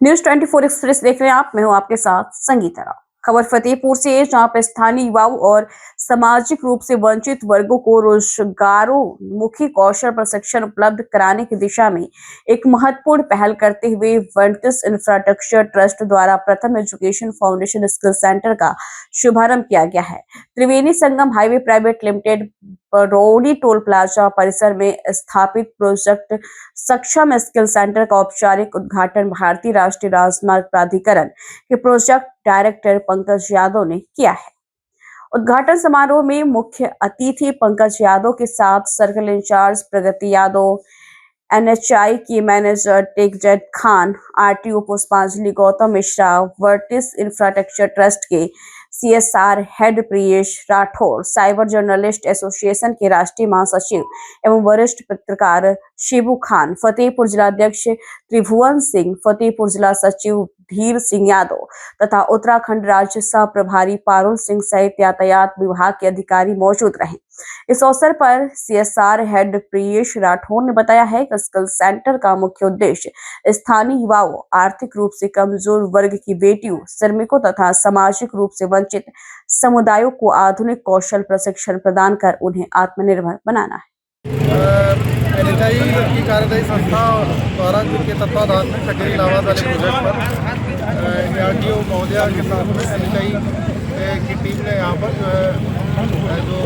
News 24 express देख रहे हैं आप। मैं हूं आपके साथ संगीता राव। खबर फतेहपुर से है, जहां पर स्थानीय युवाओं और सामाजिक रूप से वंचित वर्गों को रोजगारोन्मुखी कौशल प्रशिक्षण उपलब्ध कराने की दिशा में एक महत्वपूर्ण पहल करते हुए वर्टिस इंफ्रास्ट्रक्चर ट्रस्ट द्वारा प्रथम एजुकेशन फाउंडेशन स्किल सेंटर का शुभारंभ किया गया है। Triveni Sangam highway private limited Barauni toll plaza परिसर में स्थापित प्रोजेक्ट सक्षम स्किल सेंटर का औपचारिक उद्घाटन भारतीय राष्ट्रीय राजमार्ग प्राधिकरण के प्रोजेक्ट डायरेक्टर पंकज यादव ने किया है। उद्घाटन समारोह में मुख्य अतिथि पंकज यादव के साथ circle incharge Pragati Yadav, NHI की मैनेजर टेकजेट Khan, RTO Pushpanjali Gautam Mishra, Vertis infrastructure trust के CSR head Priyesh Rathore, cyber journalist association के राष्ट्रीय महासचिव एवं वरिष्ठ पत्रकार शिबू खान, फतेहपुर जिलाध्यक्ष त्रिभुवन सिंह, फतेहपुर जिला सचिव धीर सिंह यादव तथा उत्तराखंड राज्य सह प्रभारी पारुल सिंह सहित यातायात विभाग के अधिकारी मौजूद रहे। इस अवसर पर सीएसआर हेड प्रियेश राठौर ने बताया है कि स्किल सेंटर का मुख्य उद्देश्य स्थानीय युवाओं, आर्थिक रूप से कमजोर वर्ग की बेटियों, श्रमिकों तथा सामाजिक रूप से वंचित समुदायों को आधुनिक कौशल प्रशिक्षण प्रदान कर उन्हें आत्मनिर्भर बनाना है। एनएचआई की कार्यदायी संस्था द्वारा के तत्वाधान में कचेरी इलाहाबाद वाले प्रोजेक्ट पर आरटीओ महोदया के साथ में एनएचआई की टीम ने यहाँ पर जो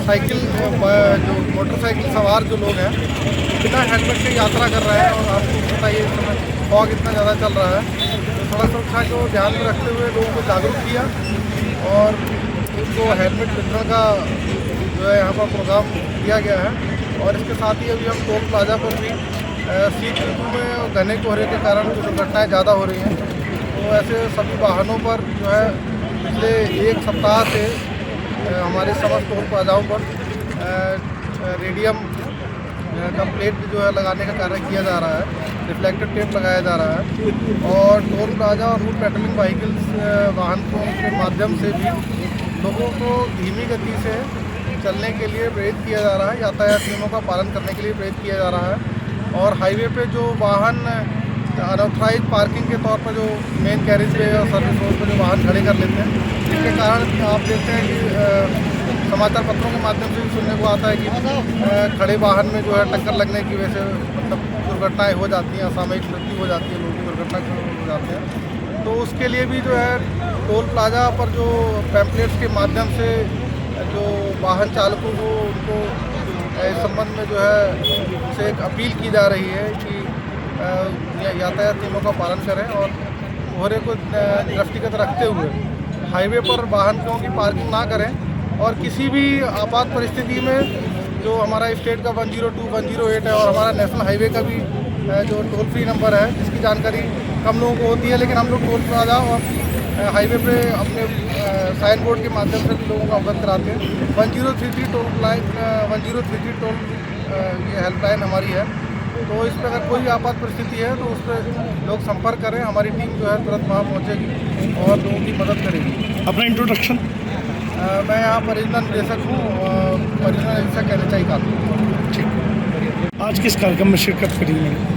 साइकिल जो मोटरसाइकिल सवार जो लोग हैं बिना हेलमेट के यात्रा कर रहे हैं, और आपको पता ही इस समय फॉग इतना ज़्यादा चल रहा है, तो सड़क सुरक्षा को ध्यान में रखते हुए लोगों को जागरूक किया और उनको हेलमेट वितरण का जो है यहाँ पर प्रोग्राम किया गया है। और इसके साथ ही अभी हम टोल प्लाजा पर भी शीत ऋतु में घने कोहरे के कारण जो दुर्घटनाएँ ज़्यादा हो रही हैं, तो ऐसे सभी वाहनों पर जो है पिछले एक सप्ताह से हमारे समस्त टोल प्लाजाओं पर रेडियम का प्लेट जो है लगाने का कार्य किया जा रहा है, रिफ्लेक्टिव टेप लगाया जा रहा है, और टोल प्लाजा और रूट पेट्रोलिंग व्हीकल्स वाहनों के माध्यम से भी लोगों को धीमी गति से चलने के लिए प्रेरित किया जा रहा है, यातायात नियमों का पालन करने के लिए प्रेरित किया जा रहा है। और हाईवे पे जो वाहन अनऑथराइज पार्किंग के तौर पर जो मेन कैरेज पे और सर्विस रोड पर जो वाहन खड़े कर लेते हैं, जिसके कारण आप देखते हैं कि समाचार पत्रों के माध्यम से भी सुनने को आता है कि खड़े वाहन में जो है टक्कर लगने की वजह से मतलब दुर्घटनाएँ हो जाती हैं, असामयिक मृत्यु हो जाती है, लोगों की दुर्घटना हो जाते हैं। तो उसके लिए भी जो है टोल प्लाजा पर जो पैम्पलेट्स के माध्यम से जो वाहन चालकों को उनको इस संबंध में जो है उनसे एक अपील की जा रही है कि यातायात नियमों का पालन करें और कोहरे को दृष्टिगत रखते हुए हाईवे पर वाहनों की पार्किंग ना करें, और किसी भी आपात परिस्थिति में जो हमारा स्टेट का 102, 108 है और हमारा नेशनल हाईवे का भी जो टोल फ्री नंबर है, जिसकी जानकारी कम लोगों को होती है, लेकिन हम लोग टोल प्लाजा और हाईवे पे अपने साइन बोर्ड के माध्यम से भी लोगों को अवगत कराते हैं। 1033 टोल लाइन 1033 टोल ये हेल्पलाइन हमारी है, तो इस पर अगर कोई आपात परिस्थिति है तो उस पर लोग संपर्क करें, हमारी टीम जो है तुरंत वहाँ पहुँचेगी और लोगों की मदद करेगी। अपना इंट्रोडक्शन। मैं यहाँ परियोजना निदेशक हूँ, परियोजना निदेशक एनएचआई का। ठीक, आज किस कार्यक्रम में शिरकत करी मैंने?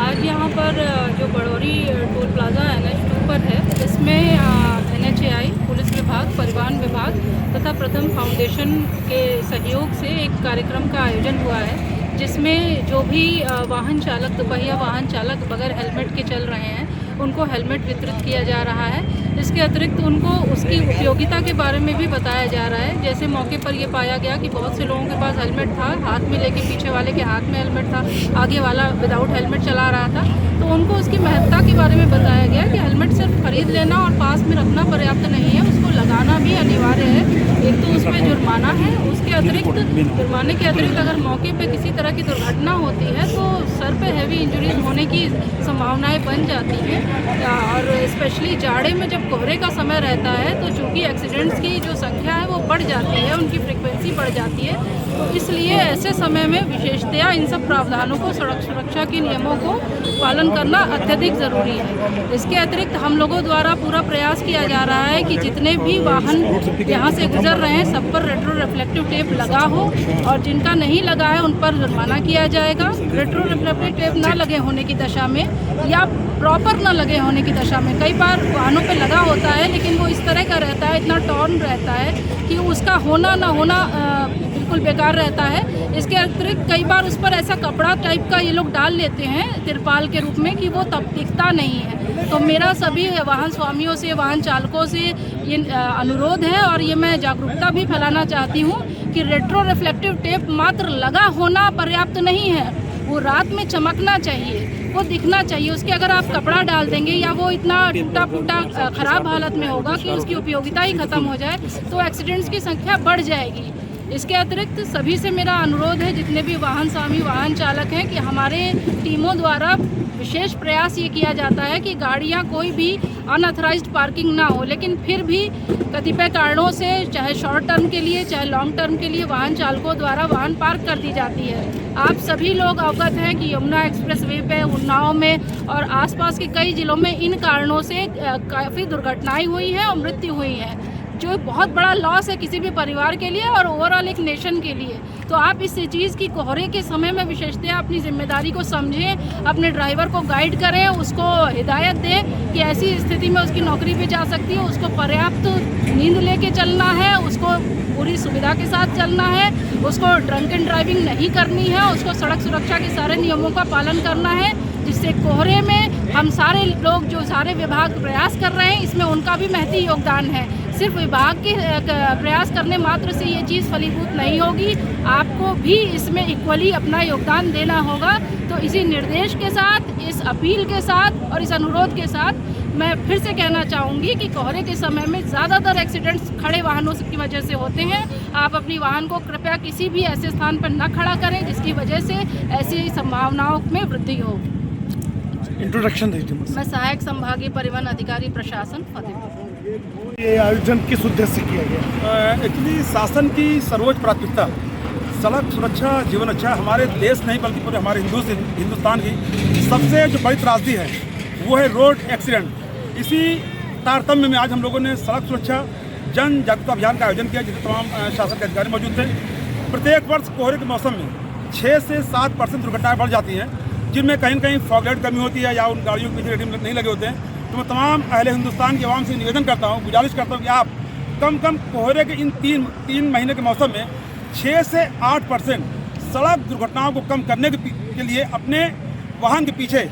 आज यहाँ पर जो बड़ौरी टोल प्लाजा NH2 पर है, इसमें एनएचआई, पुलिस विभाग, परिवहन विभाग तथा प्रथम फाउंडेशन के सहयोग से एक कार्यक्रम का आयोजन हुआ है, जिसमें जो भी वाहन चालक, दोपहिया वाहन चालक बगैर हेलमेट के चल रहे हैं, उनको हेलमेट वितरित किया जा रहा है। इसके अतिरिक्त उनको उसकी उपयोगिता के बारे में भी बताया जा रहा है। जैसे मौके पर ये पाया गया कि बहुत से लोगों के पास हेलमेट था, हाथ में लेके पीछे वाले के हाथ में हेलमेट था, आगे वाला विदाउट हेलमेट चला रहा था, तो उनको उसकी महत्ता के बारे में बताया गया कि हेलमेट सिर्फ खरीद लेना और पास में रखना पर्याप्त नहीं है, उसको लगाना भी अनिवार्य है। एक तो उस पर जुर्माना है, उसके अतिरिक्त जुर्माने के अतिरिक्त अगर मौके पर किसी तरह की दुर्घटना होती है तो सर पे हैवी इंजरीज होने की संभावनाएं बन जाती हैं। और स्पेशली जाड़े में जब कोहरे का समय रहता है तो चूँकि एक्सीडेंट्स की जो संख्या है वो बढ़ जाती है, उनकी फ्रिक्वेंसी बढ़ जाती है, तो इसलिए ऐसे समय में विशेषतया इन सब प्रावधानों को, सड़क सुरक्षा के नियमों को पालन करना अत्यधिक ज़रूरी है। इसके अतिरिक्त हम लोगों द्वारा पूरा प्रयास किया जा रहा है कि जितने भी वाहन यहाँ से गुजर रहे हैं सब पर रेट्रो रिफ्लेक्टिव टेप लगा हो, और जिनका नहीं लगा है उन पर जुर्माना किया जाएगा। रेट्रो रिफ्लेक्टिव टेप ना लगे होने की दशा में या प्रॉपर ना लगे होने की दशा में। कई बार वाहनों पे लगा होता है लेकिन वो इस तरह का रहता है, इतना टॉर्न रहता है कि उसका होना ना होना बिल्कुल बेकार रहता है। इसके अतिरिक्त कई बार उस पर ऐसा कपड़ा टाइप का ये लोग डाल लेते हैं तिरपाल के रूप में कि वो तब दिखता नहीं है। तो मेरा सभी वाहन स्वामियों से, वाहन चालकों से ये अनुरोध है और ये मैं जागरूकता भी फैलाना चाहती हूँ कि रेट्रो रिफ्लेक्टिव टेप मात्र लगा होना पर्याप्त नहीं है, वो रात में चमकना चाहिए, वो दिखना चाहिए। उसके अगर आप कपड़ा डाल देंगे या वो इतना टूटा फूटा ख़राब हालत में होगा कि उसकी उपयोगिता ही ख़त्म हो जाए तो एक्सीडेंट्स की संख्या बढ़ जाएगी। इसके अतिरिक्त सभी से मेरा अनुरोध है, जितने भी वाहन स्वामी, वाहन चालक हैं, कि हमारे टीमों द्वारा विशेष प्रयास ये किया जाता है कि गाड़ियाँ कोई भी अनऑथराइज्ड पार्किंग ना हो, लेकिन फिर भी कतिपय कारणों से चाहे शॉर्ट टर्म के लिए चाहे लॉन्ग टर्म के लिए वाहन चालकों द्वारा वाहन पार्क कर दी जाती है। आप सभी लोग अवगत हैं कि यमुना एक्सप्रेस वे पे, उन्नाव में और आसपास के कई ज़िलों में इन कारणों से काफ़ी दुर्घटनाएं हुई हैं और मृत्यु हुई है, जो बहुत बड़ा लॉस है किसी भी परिवार के लिए और ओवरऑल एक नेशन के लिए। तो आप इस चीज़ की कोहरे के समय में विशेषतः अपनी जिम्मेदारी को समझें, अपने ड्राइवर को गाइड करें, उसको हिदायत दें कि ऐसी स्थिति में उसकी नौकरी भी जा सकती है, उसको पर्याप्त नींद लेके चलना है, उसको पूरी सुविधा के साथ चलना है, उसको ड्रंक एंड ड्राइविंग नहीं करनी है, उसको सड़क सुरक्षा के सारे नियमों का पालन करना है, जिससे कोहरे में हम सारे लोग, जो सारे विभाग प्रयास कर रहे हैं, इसमें उनका भी महती योगदान है। सिर्फ विभाग के प्रयास करने मात्र से ये चीज़ फलीभूत नहीं होगी, आपको भी इसमें इक्वली अपना योगदान देना होगा। तो इसी निर्देश के साथ, इस अपील के साथ और इस अनुरोध के साथ मैं फिर से कहना चाहूँगी कि कोहरे के समय में ज़्यादातर एक्सीडेंट्स खड़े वाहनों की वजह से होते हैं। आप अपनी वाहन को कृपया किसी भी ऐसे स्थान पर न खड़ा करें जिसकी वजह से ऐसी संभावनाओं में वृद्धि हो। इंट्रोडक्शन दीजिए। मैं सहायक संभागीय परिवहन अधिकारी प्रशासन फतेहपुर। ये आयोजन किस उद्देश्य से किया गया? एक्चुअली शासन की सर्वोच्च प्राथमिकता सड़क सुरक्षा, जीवन अच्छा, हमारे देश नहीं बल्कि पूरे हमारे हिंदुस्तान की सबसे जो बड़ी त्रासदी है वो है रोड एक्सीडेंट। इसी तारतम्य में आज हम लोगों ने सड़क सुरक्षा जन जागरूकता अभियान का आयोजन किया, जिसमें तमाम शासन के अधिकारी मौजूद थे। प्रत्येक वर्ष कोहरे के मौसम में 6 से 7% दुर्घटनाएं बढ़ जाती हैं, जिनमें कहीं न कहीं फॉगलाइट कमी होती है या उन गाड़ियों के पीछे रेडियम नहीं लगे होते हैं। तो मैं तमाम अहले हिंदुस्तान के आवाम से निवेदन करता हूँ, गुजारिश करता हूँ कि आप कम कोहरे के इन तीन महीने के मौसम में 6 से 8% सड़क दुर्घटनाओं को कम करने के लिए अपने वाहन के पीछे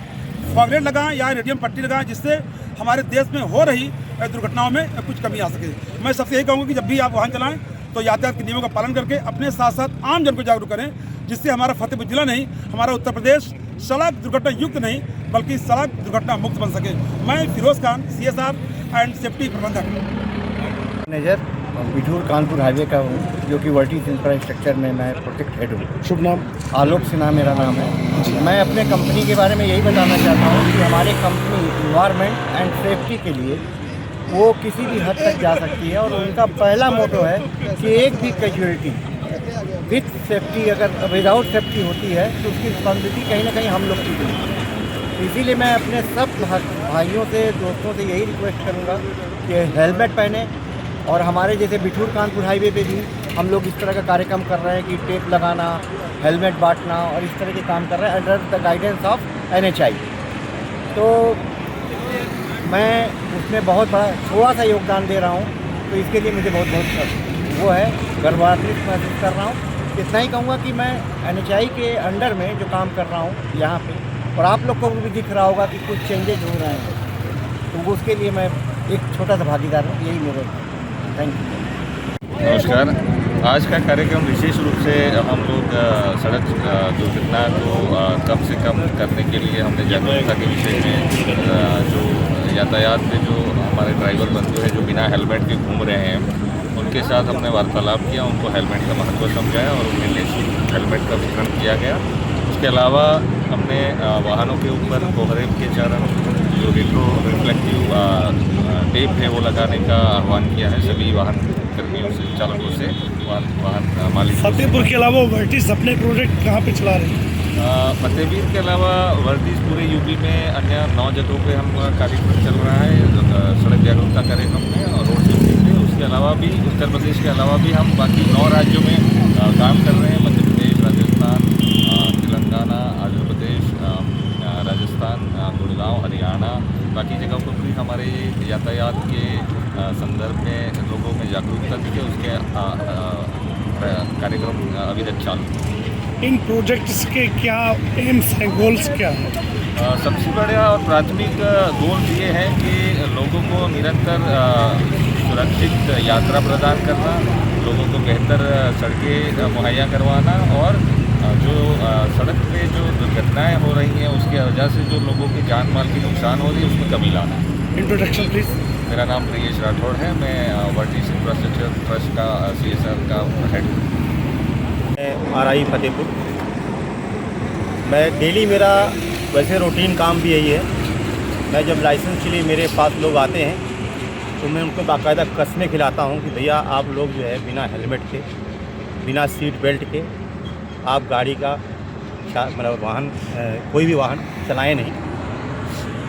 फॉगलाइट लगाएं या रेडियम पट्टी लगाएं, जिससे हमारे देश में हो रही दुर्घटनाओं में कुछ कमी आ सके। मैं सबसे यही कहूँगा कि जब भी आप वाहन चलाएं तो यातायात के नियमों का पालन करके अपने साथ साथ आम जन को जागरूक करें, जिससे हमारा फतेहपुर जिला नहीं, हमारा उत्तर प्रदेश सड़क दुर्घटना युक्त नहीं बल्कि सड़क दुर्घटना मुक्त बन सके। मैं Firoz Khan, CSR and safety प्रबंधक मैनेजर बिठूर कानपुर हाईवे का हूँ, जो कि वर्टिस इंफ्रास्ट्रक्चर में मैं प्रोजेक्ट हेड हूँ। शुभ नाम? आलोक सिन्हा मेरा नाम है। मैं अपने कंपनी के बारे में यही बताना चाहता हूँ कि हमारी कंपनी इन्वायरमेंट एंड सेफ्टी के लिए वो किसी भी हद तक जा सकती है और उनका पहला मोटो है कि एक भी कैजुअलिटी विथ सेफ्टी, अगर विदाउट सेफ्टी होती है तो उसकी रिस्पॉन्सिबिलिटी कहीं ना कहीं हम लोग की होगी। इसीलिए मैं अपने सब भाइयों से, दोस्तों से यही रिक्वेस्ट करूँगा कि हेलमेट पहने। और हमारे जैसे बिठूर कानपुर हाईवे पे भी हम लोग इस तरह का कार्यक्रम कर रहे हैं कि टेप लगाना, हेलमेट बांटना और इस तरह के काम कर रहे हैं under the guidance of NHI। तो मैं उसमें बहुत बड़ा थोड़ा सा योगदान दे रहा हूँ, तो इसके लिए मुझे बहुत वो है, गर्वान्वित महसूस कर रहा हूँ। इतना ही कहूँगा कि मैं NHI के अंडर में जो काम कर रहा हूँ यहाँ पे, और आप लोग को भी दिख रहा होगा कि कुछ चेंजेज हो रहे हैं, तो उसके लिए मैं एक छोटा सा भागीदार हूँ। यही मेरे थैंक यू। नमस्कार। आज का कार्यक्रम विशेष रूप से हम लोग सड़क दुर्घटना को कम से कम करने के लिए हमने जागरूकता के विषय में जो यातायात में जो हमारे ड्राइवर बंधु हैं जो बिना हेलमेट के घूम रहे हैं, उनके साथ हमने वार्तालाप किया, उनको हेलमेट का महत्व समझाया और उन्हें निःशुल्क हेलमेट का वितरण किया गया। उसके अलावा हमने वाहनों के ऊपर कोहरे के कारण जो रेट्रो रिफ्लेक्टिव टेप है वो लगाने का आह्वान किया है सभी वाहन कर्मियों से, चालकों से, वाहन मालिक। फतेहपुर के अलावा वर्टिस अपने प्रोजेक्ट कहाँ पे चला रहे हैं? फतेहपुर के अलावा वर्टिस पूरे यूपी में अन्य 9 जगहों पे हम कार्यक्रम चल रहा है सड़क जागरूकता कार्यक्रम में और रोड सेफ्टी से। उसके अलावा भी उत्तर प्रदेश के अलावा भी हम बाकी 9 राज्यों में काम कर रहे हैं, मध्य प्रदेश, राजस्थान, तेलंगाना, आंध्र प्रदेश, राजस्थान, गुड़गांव, हरियाणा, बाकी जगहों पर भी हमारे यातायात के संदर्भ में लोगों में जागरूकता दी है। उसके कार्यक्रम अभी तक चालू हैं। इन प्रोजेक्ट्स के क्या एम्स हैं, गोल्स क्या हैं? सबसे बड़ा और प्राथमिक गोल ये है कि लोगों को निरंतर सुरक्षित यात्रा प्रदान करना, लोगों को बेहतर सड़कें मुहैया करवाना और जो सड़क पे जो दुर्घटनाएं हो रही हैं उसकी वजह से जो लोगों की जान माल की नुकसान हो रही है उसमें कमी लाना। Introduction please. मेरा नाम प्रियेश राठौड़ है, मैं वर्टिस इंफ्रास्ट्रक्चर ट्रस्ट का CSR का हेड हूँ। RI फतेहपुर। मैं डेली मेरा वैसे रूटीन काम भी यही है। मैं जब लाइसेंस के लिए मेरे पास लोग आते हैं तो मैं उनको बाकायदा कस्में खिलाता हूँ कि भैया आप लोग जो है बिना हेलमेट के, बिना सीट बेल्ट के आप गाड़ी का मतलब वाहन कोई भी वाहन चलाएं नहीं।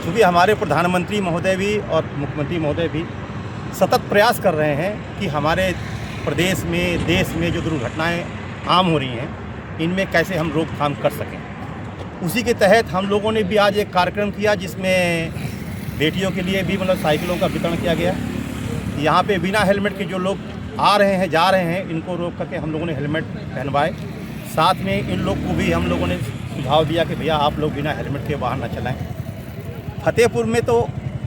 क्योंकि हमारे प्रधानमंत्री महोदय भी और मुख्यमंत्री महोदय भी सतत प्रयास कर रहे हैं कि हमारे प्रदेश में, देश में जो दुर्घटनाएं आम हो रही हैं इनमें कैसे हम रोकथाम कर सकें। उसी के तहत हम लोगों ने भी आज एक कार्यक्रम किया जिसमें बेटियों के लिए भी मतलब साइकिलों का वितरण किया गया। यहाँ पे बिना हेलमेट के जो लोग आ रहे हैं, जा रहे हैं, इनको रोक करके हम लोगों ने हेलमेट पहनवाए। साथ में इन लोग को भी हम लोगों ने सुझाव दिया कि भैया आप लोग बिना हेलमेट के वाहन न चलाएं। फतेहपुर में तो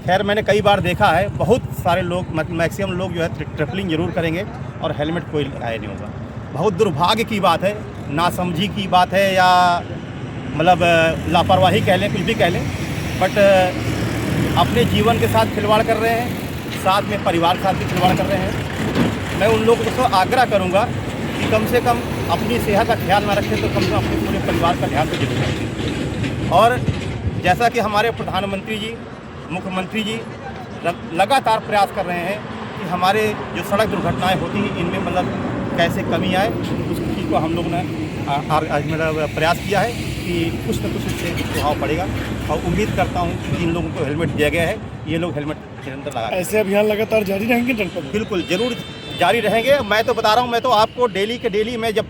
खैर मैंने कई बार देखा है, बहुत सारे लोग मैक्सिमम लोग जो है ट्रिपलिंग जरूर करेंगे और हेलमेट कोई लगाया नहीं होगा। बहुत दुर्भाग्य की बात है, नासमझी की बात है या मतलब लापरवाही कह लें, कुछ भी कह लें, बट अपने जीवन के साथ खिलवाड़ कर रहे हैं, साथ में परिवार के साथ भी खिलवाड़ कर रहे हैं। मैं उन लोगों को तो आग्रह करूँगा कि कम से कम अपनी सेहत का ख्याल ना रखें तो कम से कम अपने पूरे परिवार का ध्यान तो जरूर रखें। और जैसा कि हमारे प्रधानमंत्री जी, मुख्यमंत्री जी लगातार प्रयास कर रहे हैं कि हमारे जो सड़क दुर्घटनाएं होती हैं इनमें मतलब कैसे कमी आए, उस चीज़ को हम लोगों ने मतलब प्रयास किया है कि कुछ न कुछ इससे प्रभाव पड़ेगा। और उम्मीद करता हूँ कि इन लोगों को हेलमेट दिया गया है, ये लोग हेलमेट निरंतर लगा। ऐसे अभियान लगातार जारी रहेंगे जनपद में? बिल्कुल ज़रूर जारी रहेंगे। मैं तो बता रहा हूँ, मैं तो आपको डेली के डेली मैं जब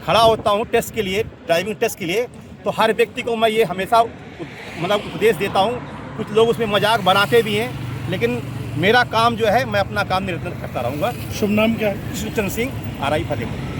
खड़ा होता हूँ टेस्ट के लिए, ड्राइविंग टेस्ट के लिए, तो हर व्यक्ति को मैं ये हमेशा मतलब उपदेश देता हूँ। कुछ लोग उसमें मजाक बनाते भी हैं, लेकिन मेरा काम जो है मैं अपना काम निरंतर करता रहूँगा। शुभ नाम क्या है? कृष्णचंद्र सिंह, RI फतेहपुर।